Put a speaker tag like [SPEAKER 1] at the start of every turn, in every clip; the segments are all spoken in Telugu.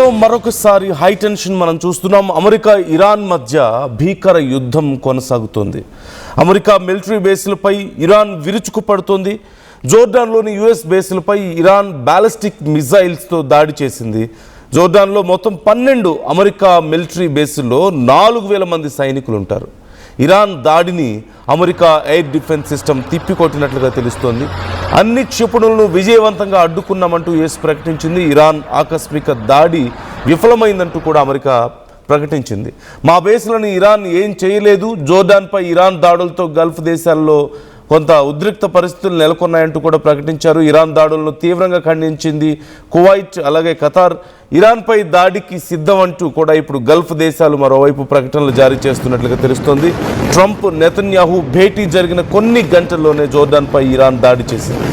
[SPEAKER 1] ప్రపంచంలో మరొకసారి హై టెన్షన్ మనం చూస్తున్నాం. అమెరికా ఇరాన్ మధ్య భీకర యుద్ధం కొనసాగుతోంది. అమెరికా మిలిటరీ బేస్లపై ఇరాన్ విరుచుకుపడుతోంది. జోర్డాన్లోని యుఎస్ బేస్లపై ఇరాన్ బ్యాలిస్టిక్ మిజైల్స్తో దాడి చేసింది. జోర్డాన్లో మొత్తం 12 అమెరికా మిలిటరీ బేసుల్లో 4000 మంది సైనికులు ఉంటారు. ఇరాన్ దాడిని అమెరికా ఎయిర్ డిఫెన్స్ సిస్టమ్ తిప్పికొట్టినట్లుగా తెలుస్తోంది. అన్ని క్షిపణులను విజయవంతంగా అడ్డుకున్నామంటూ యుఎస్ ప్రకటించింది. ఇరాన్ ఆకస్మిక దాడి విఫలమైందంటూ కూడా అమెరికా ప్రకటించింది. మా బేస్లను ఇరాన్ ఏం చేయలేదు, జోర్డాన్పై ఇరాన్ దాడులతో గల్ఫ్ దేశాల్లో కొంత ఉద్రిక్త పరిస్థితులు నెలకొన్నాయంటూ కూడా ప్రకటించారు. ఇరాన్ దాడులను తీవ్రంగా ఖండించింది కువైట్, అలాగే ఖతార్. ఇరాన్పై దాడికి సిద్ధం అంటూ కూడా ఇప్పుడు గల్ఫ్ దేశాలు మరోవైపు ప్రకటనలు జారీ చేస్తున్నట్లుగా తెలుస్తోంది. ట్రంప్, నెతన్యాహు భేటీ జరిగిన కొన్ని గంటల్లోనే జోర్డాన్పై ఇరాన్ దాడి చేసింది.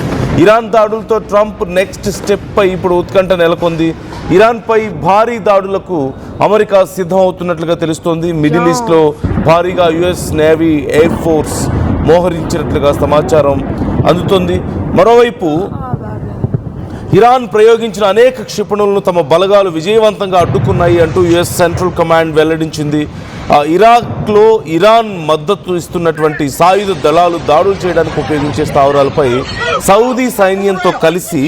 [SPEAKER 1] ఇరాన్ దాడులతో ట్రంప్ నెక్స్ట్ స్టెప్పై ఇప్పుడు ఉత్కంఠ నెలకొంది. ఇరాన్పై భారీ దాడులకు అమెరికా సిద్ధం అవుతున్నట్లుగా తెలుస్తోంది. మిడిల్ ఈస్ట్లో భారీగా యుఎస్ నేవీ, ఎయిర్ ఫోర్స్ మోహరించినట్లుగా సమాచారం అందుతుంది. మరోవైపు ఇరాన్ ప్రయోగించిన అనేక క్షిపణులను తమ బలగాలు విజయవంతంగా అడ్డుకున్నాయి అంటూ యుఎస్ సెంట్రల్ కమాండ్ వెల్లడించింది. ఇరాక్లో ఇరాన్ మద్దతు ఇస్తున్నటువంటి సాయుధ దళాలు దాడులు చేయడానికి ఉపయోగించే సౌదీ సైన్యంతో కలిసి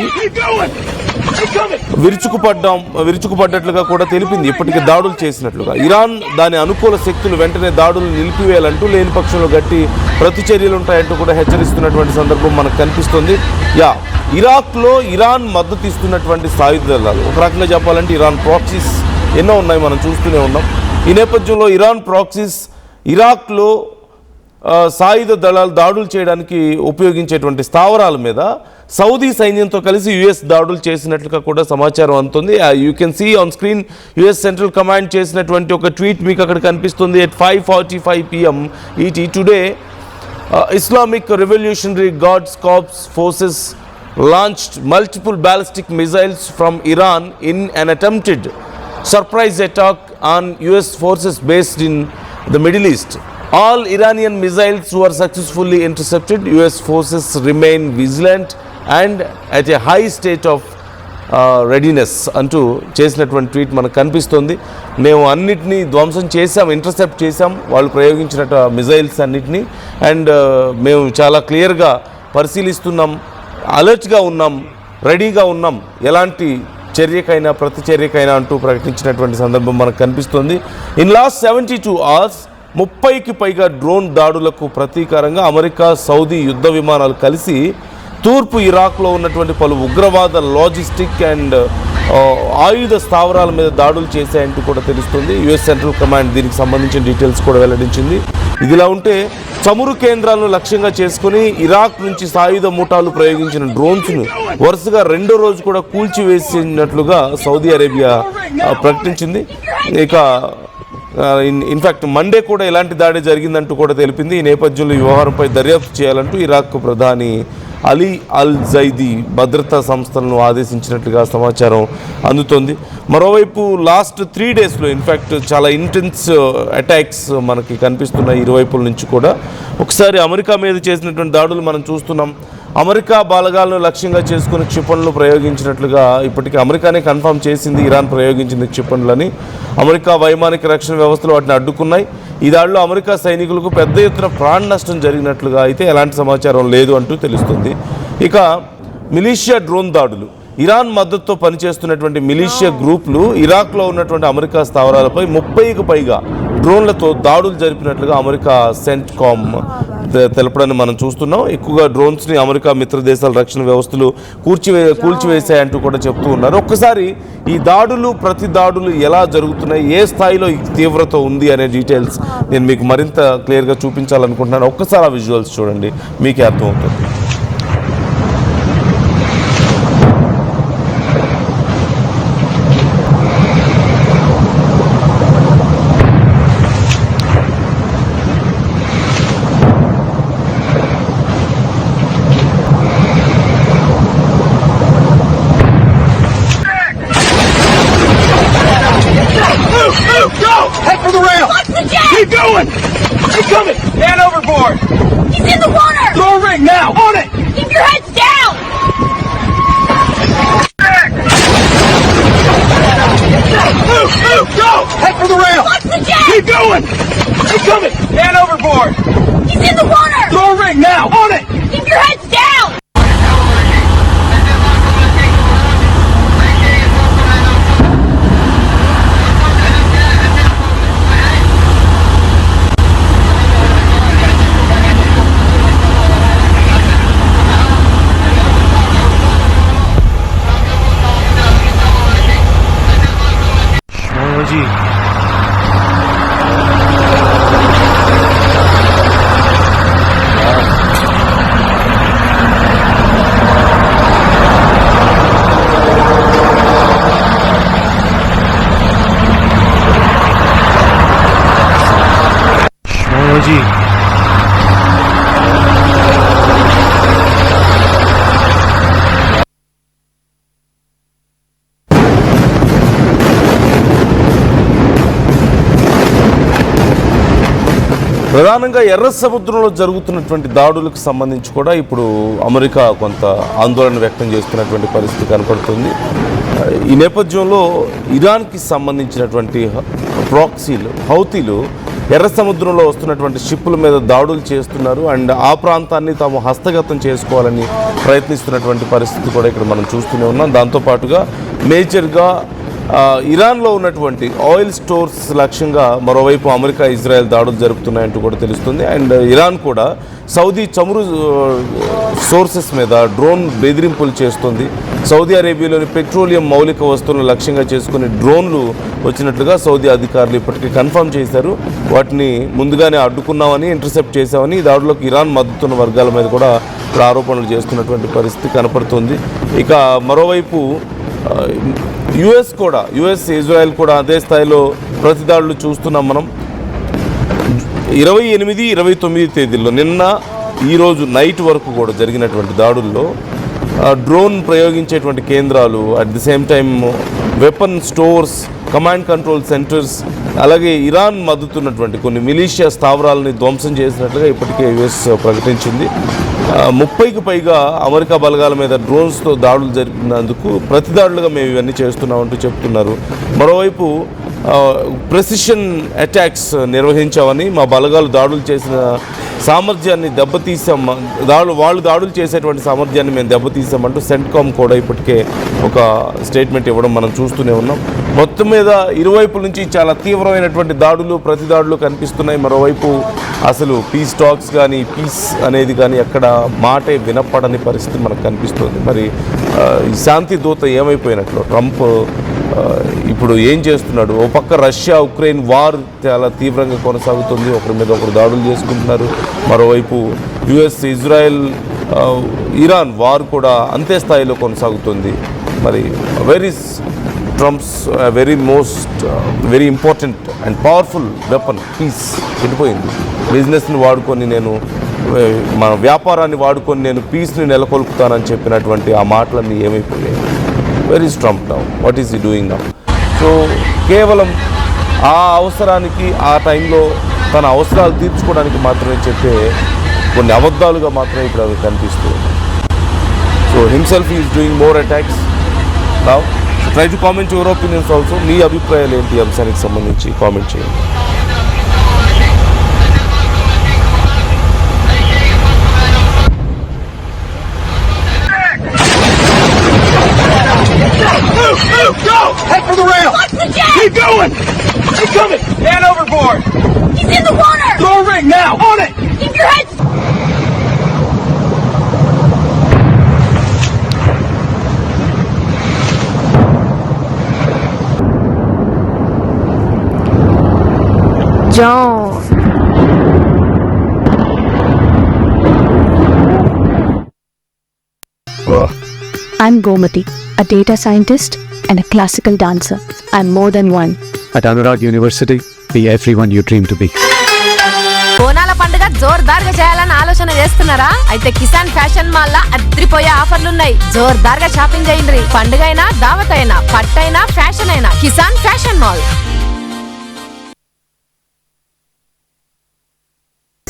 [SPEAKER 1] విరుచుకుపడ్డట్లుగా కూడా తెలిపింది. ఇప్పటికీ దాడులు చేసినట్లుగా ఇరాన్ దాని అనుకూల శక్తులు వెంటనే దాడులు నిలిపివేయాలంటూ లేని పక్షంలో గట్టి ప్రతిచర్యలు ఉంటాయంటూ కూడా హెచ్చరిస్తున్నటువంటి సందర్భం మనకు కనిపిస్తుంది. ఇరాక్లో ఇరాన్ మద్దతు ఇస్తున్నటువంటి సాయుధ దళాలు, ఒక రకంగా చెప్పాలంటే ఇరాన్ ప్రాక్సీస్ ఎన్నో ఉన్నాయి, మనం చూస్తూనే ఉన్నాం. ఈ నేపథ్యంలో ఇరాన్ ప్రాక్సీస్ ఇరాక్లో సాయుధ దళాలు దాడులు చేయడానికి ఉపయోగించేటువంటి స్థావరాల మీద సౌదీ సైన్యంతో కలిసి యుఎస్ దాడులు చేసినట్లుగా కూడా సమాచారం అందుతుంది. You can see on screen US central command చేసినటువంటి ఒక ట్వీట్ మీకు అక్కడ కనిపిస్తుంది. at 5:45 PM ET today Islamic Revolutionary Guards Corps forces launched multiple ballistic missiles from Iran in an attempted surprise attack on US forces based in the Middle East. All Iranian missiles were successfully intercepted. US forces remain vigilant and at a high state of readiness అంటూ చేసినటువంటి ట్వీట్ మనకు కనిపిస్తుంది. మేము అన్నిటినీ ధ్వంసం చేసాం, ఇంటర్సెప్ట్ చేసాం వాళ్ళు ప్రయోగించినట్టు మిజైల్స్ అన్నిటినీ. అండ్ మేము చాలా క్లియర్గా పరిశీలిస్తున్నాం, అలర్ట్గా ఉన్నాం, రెడీగా ఉన్నాం ఎలాంటి చర్యకైనా ప్రతి చర్యకైనా అంటూ ప్రకటించినటువంటి సందర్భం మనకు కనిపిస్తుంది. ఇన్ లాస్ట్ 72 hours 30కి పైగా డ్రోన్ దాడులకు ప్రతీకారంగా అమెరికా, సౌదీ యుద్ధ విమానాలు కలిసి తూర్పు ఇరాక్లో ఉన్నటువంటి పలు ఉగ్రవాద లాజిస్టిక్ అండ్ ఆయుధ స్థావరాల మీద దాడులు చేశాయంటూ కూడా తెలుస్తుంది. యుఎస్ సెంట్రల్ కమాండ్ దీనికి సంబంధించిన డీటెయిల్స్ కూడా వెల్లడించింది. ఇదిలా ఉంటే చమురు కేంద్రాలను లక్ష్యంగా చేసుకుని ఇరాక్ నుంచి సాయుధ ముఠాలు ప్రయోగించిన డ్రోన్స్ను వరుసగా రెండో రోజు కూడా కూల్చివేసినట్లుగా సౌదీ అరేబియా ప్రకటించింది. ఇక ఇన్ఫ్యాక్ట్ మండే కూడా ఇలాంటి దాడి జరిగిందంటూ కూడా తెలిపింది. ఈ నేపథ్యంలో ఈ వ్యవహారంపై దర్యాప్తు చేయాలంటూ ఇరాక్ ప్రధాని అలీ అల్ జైదీ భద్రతా సంస్థలను ఆదేశించినట్లుగా సమాచారం అందుతోంది. మరోవైపు లాస్ట్ 3 daysలో ఇన్ఫ్యాక్ట్ చాలా ఇంటెన్స్ అటాక్స్ మనకి కనిపిస్తున్నాయి ఇరువైపుల నుంచి కూడా. ఒకసారి అమెరికా మీద చేసినటువంటి దాడులు మనం చూస్తున్నాం. అమెరికా బాలగాలను లక్ష్యంగా చేసుకుని క్షిపణులు ప్రయోగించినట్లుగా ఇప్పటికీ అమెరికానే కన్ఫర్మ్ చేసింది ఇరాన్ ప్రయోగించింది క్షిపణులని. అమెరికా వైమానిక రక్షణ వ్యవస్థలు వాటిని అడ్డుకున్నాయి. ఈ దాడిలో అమెరికా సైనికులకు పెద్ద ఎత్తున ప్రాణ నష్టం జరిగినట్లుగా అయితే ఎలాంటి సమాచారం లేదు అంటూ తెలుస్తుంది. ఇక మిలీషియా డ్రోన్ దాడులు, ఇరాన్ మద్దతుతో పనిచేస్తున్నటువంటి మిలీషియా గ్రూపులు ఇరాక్లో ఉన్నటువంటి అమెరికా స్థావరాలపై 30కి పైగా డ్రోన్లతో దాడులు జరిపినట్లుగా అమెరికా సెంట్కామ్ తెలపడాన్ని మనం చూస్తున్నాం. ఎక్కువగా డ్రోన్స్ని అమెరికా మిత్ర దేశాల రక్షణ వ్యవస్థలు కూల్చివేశాయంటూ కూడా చెప్తూ ఉన్నారు. ఒక్కసారి ఈ దాడులు, ప్రతి దాడులు ఎలా జరుగుతున్నాయి, ఏ స్థాయిలో ఈ తీవ్రత ఉంది అనే డీటెయిల్స్ నేను మీకు మరింత క్లియర్గా చూపించాలనుకుంటున్నాను. ఒక్కసారి ఆ విజువల్స్ చూడండి, మీకే అర్థమవుతుంది.
[SPEAKER 2] Head for the rail! Watch the jet! Keep going! He's coming! Man overboard! He's in the water! Throw a ring now! On it! Keep your heads down! overboard! He's in the water! Throw a ring now! On it! Keep your heads down!
[SPEAKER 1] ప్రధానంగా ఎర్ర సముద్రంలో జరుగుతున్నటువంటి దాడులకు సంబంధించి కూడా ఇప్పుడు అమెరికా కొంత ఆందోళన వ్యక్తం చేస్తున్నటువంటి పరిస్థితి కనపడుతుంది. ఈ నేపథ్యంలో ఇరాన్కి సంబంధించినటువంటి ప్రాక్సీలు హౌతీలు ఎర్ర సముద్రంలో వస్తున్నటువంటి షిప్పుల మీద దాడులు చేస్తున్నారు. అండ్ ఆ ప్రాంతాన్ని తాము హస్తగతం చేసుకోవాలని ప్రయత్నిస్తున్నటువంటి పరిస్థితి కూడా ఇక్కడ మనం చూస్తూనే ఉన్నాం. దాంతోపాటుగా మేజర్గా ఇరాన్లో ఉన్నటువంటి ఆయిల్ స్టోర్స్ లక్ష్యంగా మరోవైపు అమెరికా ఇజ్రాయెల్ దాడులు జరుపుతున్నాయంటూ కూడా తెలుస్తుంది. అండ్ ఇరాన్ కూడా సౌదీ చమురు సోర్సెస్ మీద డ్రోన్ బెదిరింపులు చేస్తుంది. సౌదీ అరేబియాలోని పెట్రోలియం మౌలిక వస్తువులను లక్ష్యంగా చేసుకుని డ్రోన్లు వచ్చినట్లుగా సౌదీ అధికారులు ఇప్పటికే కన్ఫర్మ్ చేశారు. వాటిని ముందుగానే అడ్డుకున్నామని, ఇంటర్సెప్ట్ చేశామని ఈ దాడులకు ఇరాన్ మద్దతున్న వర్గాల మీద కూడా ఇప్పుడు ఆరోపణలు చేస్తున్నటువంటి పరిస్థితి కనపడుతుంది. ఇక మరోవైపు యుఎస్ ఇజ్రాయెల్ కూడా అదే స్థాయిలో ప్రతిదాడులు చూస్తున్నాం మనం. 28, 29 తేదీల్లో నిన్న ఈరోజు నైట్ వరకు కూడా జరిగినటువంటి దాడుల్లో డ్రోన్ ప్రయోగించేటువంటి కేంద్రాలు, at the same time weapon stores, command control centres, అలాగే ఇరాన్ మద్దతున్నటువంటి కొన్ని మిలీషియా స్థావరాలని ధ్వంసం చేసినట్లుగా ఇప్పటికే యుఎస్ ప్రకటించింది. 30కి పైగా అమెరికా బలగాల మీద డ్రోన్స్తో దాడులు జరిపినందుకు ప్రతిదాడులుగా మేము ఇవన్నీ చేస్తున్నామంటూ చెప్తున్నారు. మరోవైపు ప్రెసిషన్ అటాక్స్ నిర్వహించామని, మా బలగాలు దాడులు చేసిన సామర్థ్యాన్ని దెబ్బతీసాం, వాళ్ళు దాడులు చేసేటువంటి సామర్థ్యాన్ని మేము దెబ్బతీసామంటూ సెంట్కామ్ కూడా ఇప్పటికే ఒక స్టేట్మెంట్ ఇవ్వడం మనం చూస్తూనే ఉన్నాం. మొత్తం మీద ఇరువైపుల నుంచి చాలా తీవ్రమైనటువంటి దాడులు, ప్రతిదాడులు కనిపిస్తున్నాయి. మరోవైపు అసలు పీస్ టాక్స్ కానీ, పీస్ అనేది కానీ ఎక్కడ మాటే వినపడని పరిస్థితి మనకు కనిపిస్తుంది. మరి ఈ శాంతి దూత ఏమైపోయినట్లు, ట్రంప్ ఇప్పుడు ఏం చేస్తున్నాడు? ఓ పక్క రష్యా ఉక్రెయిన్ వార్ చాలా తీవ్రంగా కొనసాగుతుంది, ఒకరి మీద ఒకరు దాడులు చేసుకుంటున్నారు. మరోవైపు యుఎస్ ఇజ్రాయెల్ ఇరాన్ వార్ కూడా అంతే స్థాయిలో కొనసాగుతుంది. మరి where is Trump's very important and powerful weapon peace ఎటుపోయింది? బిజినెస్ని వాడుకొని మన వ్యాపారాన్ని వాడుకొని నేను పీస్ని నెలకొల్పుతానని చెప్పినటువంటి ఆ మాటలన్నీ ఏమైపోయాయి? Where is Trump now? What is he doing now? So కేవలం ఆ అవసరానికి, ఆ టైంలో తన అవసరాలు తీర్చుకోవడానికి మాత్రమే చెప్పే కొన్ని అబద్ధాలుగా మాత్రమే ఇప్పుడు అవి కనిపిస్తూ ఉన్నాయి. So himself is doing more attacks now. So try to comment your opinions also. మీ అభిప్రాయాలు ఏంటి ఈ అంశానికి సంబంధించి కామెంట్ చేయండి.
[SPEAKER 2] Go! Head for the rail! Watch the jet! Keep going! He's coming! Man overboard! He's in the water! Throw a ring now! On it! Keep your heads...
[SPEAKER 3] John. I'm Gomati, a data scientist and a classical dancer. I'm more than one.
[SPEAKER 4] At Anurag University, be everyone you dream to be.
[SPEAKER 5] బోనాల పండుగ జోర్దార్గా చేయాలని ఆలోచన చేస్తున్నారా? అయితే కిసాన్ ఫ్యాషన్ మాల్ లా అద్రిపోయే ఆఫర్లున్నాయి. జోర్దార్గా షాపింగ్ చేయండి. పండుగ అయినా, దావత్ అయినా, పట్టైనా, ఫ్యాషన్ అయినా కిసాన్ ఫ్యాషన్ మాల్.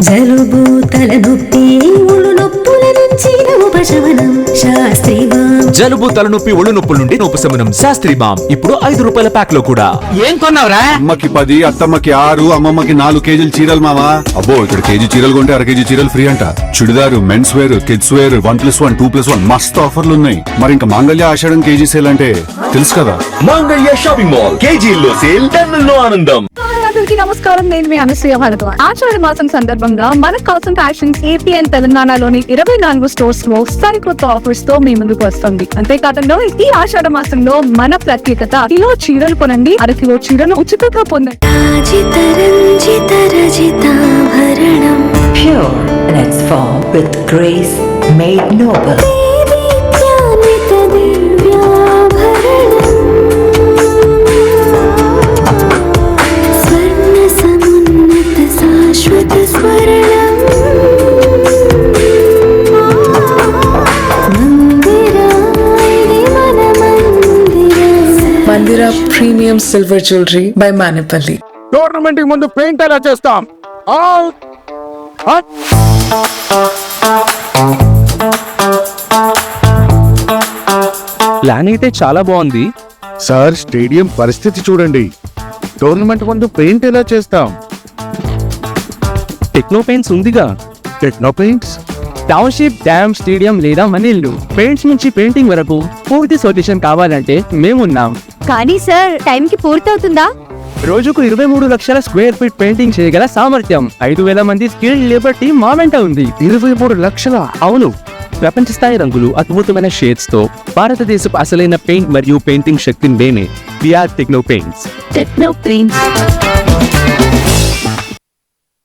[SPEAKER 6] జలుబు తలనొప్పి ఒళ్ళు నొప్పుల నుంచి ఉపశమనం శాస్త్రీ బామ్.
[SPEAKER 7] జలుబు తలనొప్పి ఒళ్ళు నొప్పుల నుండి ఉపశమనం శాస్త్రీ బామ్ ఇప్పుడు 5 రూపాయల ప్యాక్ లో కూడా.
[SPEAKER 8] ఏం కొన్నావురా?
[SPEAKER 9] అమ్మకి 10, అత్తమ్మకి 6, అమ్మమ్మకి 4 కేజీలు చీరలు మావా. అబ్బో ఇక్కడ కేజీ చీరలు కొంటే 1/2 కేజీ చీరలు ఫ్రీ అంట. Churidar, men's wear, kids wear 1+1, 2+1 మస్తు ఆఫర్లు ఉన్నాయి. మరి ఇంకా మాంగళ్య ఆషాఢం కేజీ సేల్ అంటే తెలుసు కదా.
[SPEAKER 7] మాంగళ్య షాపింగ్ మాల్ కేజీల్లో సేల్, టన్నుల్లో ఆనందం.
[SPEAKER 3] అందరికీ నమస్కారం, నేను మీ అనసూయ భరద్వాజ్. ఆషాఢ మాసం సందర్భంగా మన కాసం ఫ్యాషన్స్ ఏపీ అండ్ తెలంగాణలోని 24 స్టోర్స్ లో సరికొత్త ఆఫర్స్ తో మీ ముందుకు వస్తుంది. అంతేకాదంలో ఈ ఆషాఢ మాసంలో మన ప్రత్యేకత, కిలో చీరలు కొనండి, 1/2 కిలో చీరను ఉచితంగా పొందండి.
[SPEAKER 6] రాజిత రంజిత రజితాభరణం.
[SPEAKER 10] Pure in its form with grace made noble.
[SPEAKER 6] దేదీప్యాన్విత దివ్యాభరణం. స్వర్ణ సమున్నత శాశ్వత స్వర్ణం. మందిరాయిని మన మందిరం.
[SPEAKER 10] Mandira Premium Silver Jewelry by Manipali.
[SPEAKER 8] Tournament కి ముందు పెయింట్ ఎలా చేస్తాం?
[SPEAKER 7] ప్లాన్ అయితే చాలా బాగుంది
[SPEAKER 9] సార్ స్టేడియం పరిస్థితి చూడండి. టోర్నమెంట్ ముందు పెయింట్ ఎలా చేస్తాం?
[SPEAKER 7] టెక్నో పెయింట్స్ ఉందిగా.
[SPEAKER 9] Techno paints.
[SPEAKER 8] Township, dam, stadium లేదా మనీళ్లు పెయింట్స్ నుంచి పెయింటింగ్ వరకు పూర్తి సొల్యూషన్ కావాలంటే మేమున్నాం.
[SPEAKER 3] కానీ సార్, టైం కి పూర్తవుతుందా?
[SPEAKER 8] రోజుకు 23 లక్షల స్క్వేర్ ఫీట్ పెయింటింగ్ చేయగల సామర్థ్యం, 5,000 మంది స్కిల్డ్ లేబర్ టీమ్ మా వెంట ఉంది.
[SPEAKER 9] 23 లక్షల?
[SPEAKER 7] అవును, ప్రపంచ స్థాయి రంగులు, అద్భుతమైన షేడ్స్ తో భారతదేశపు అసలైన పెయింట్ మరియు పెయింటింగ్ శక్తిని మేమే. VR Techno Paints.
[SPEAKER 3] Techno paints.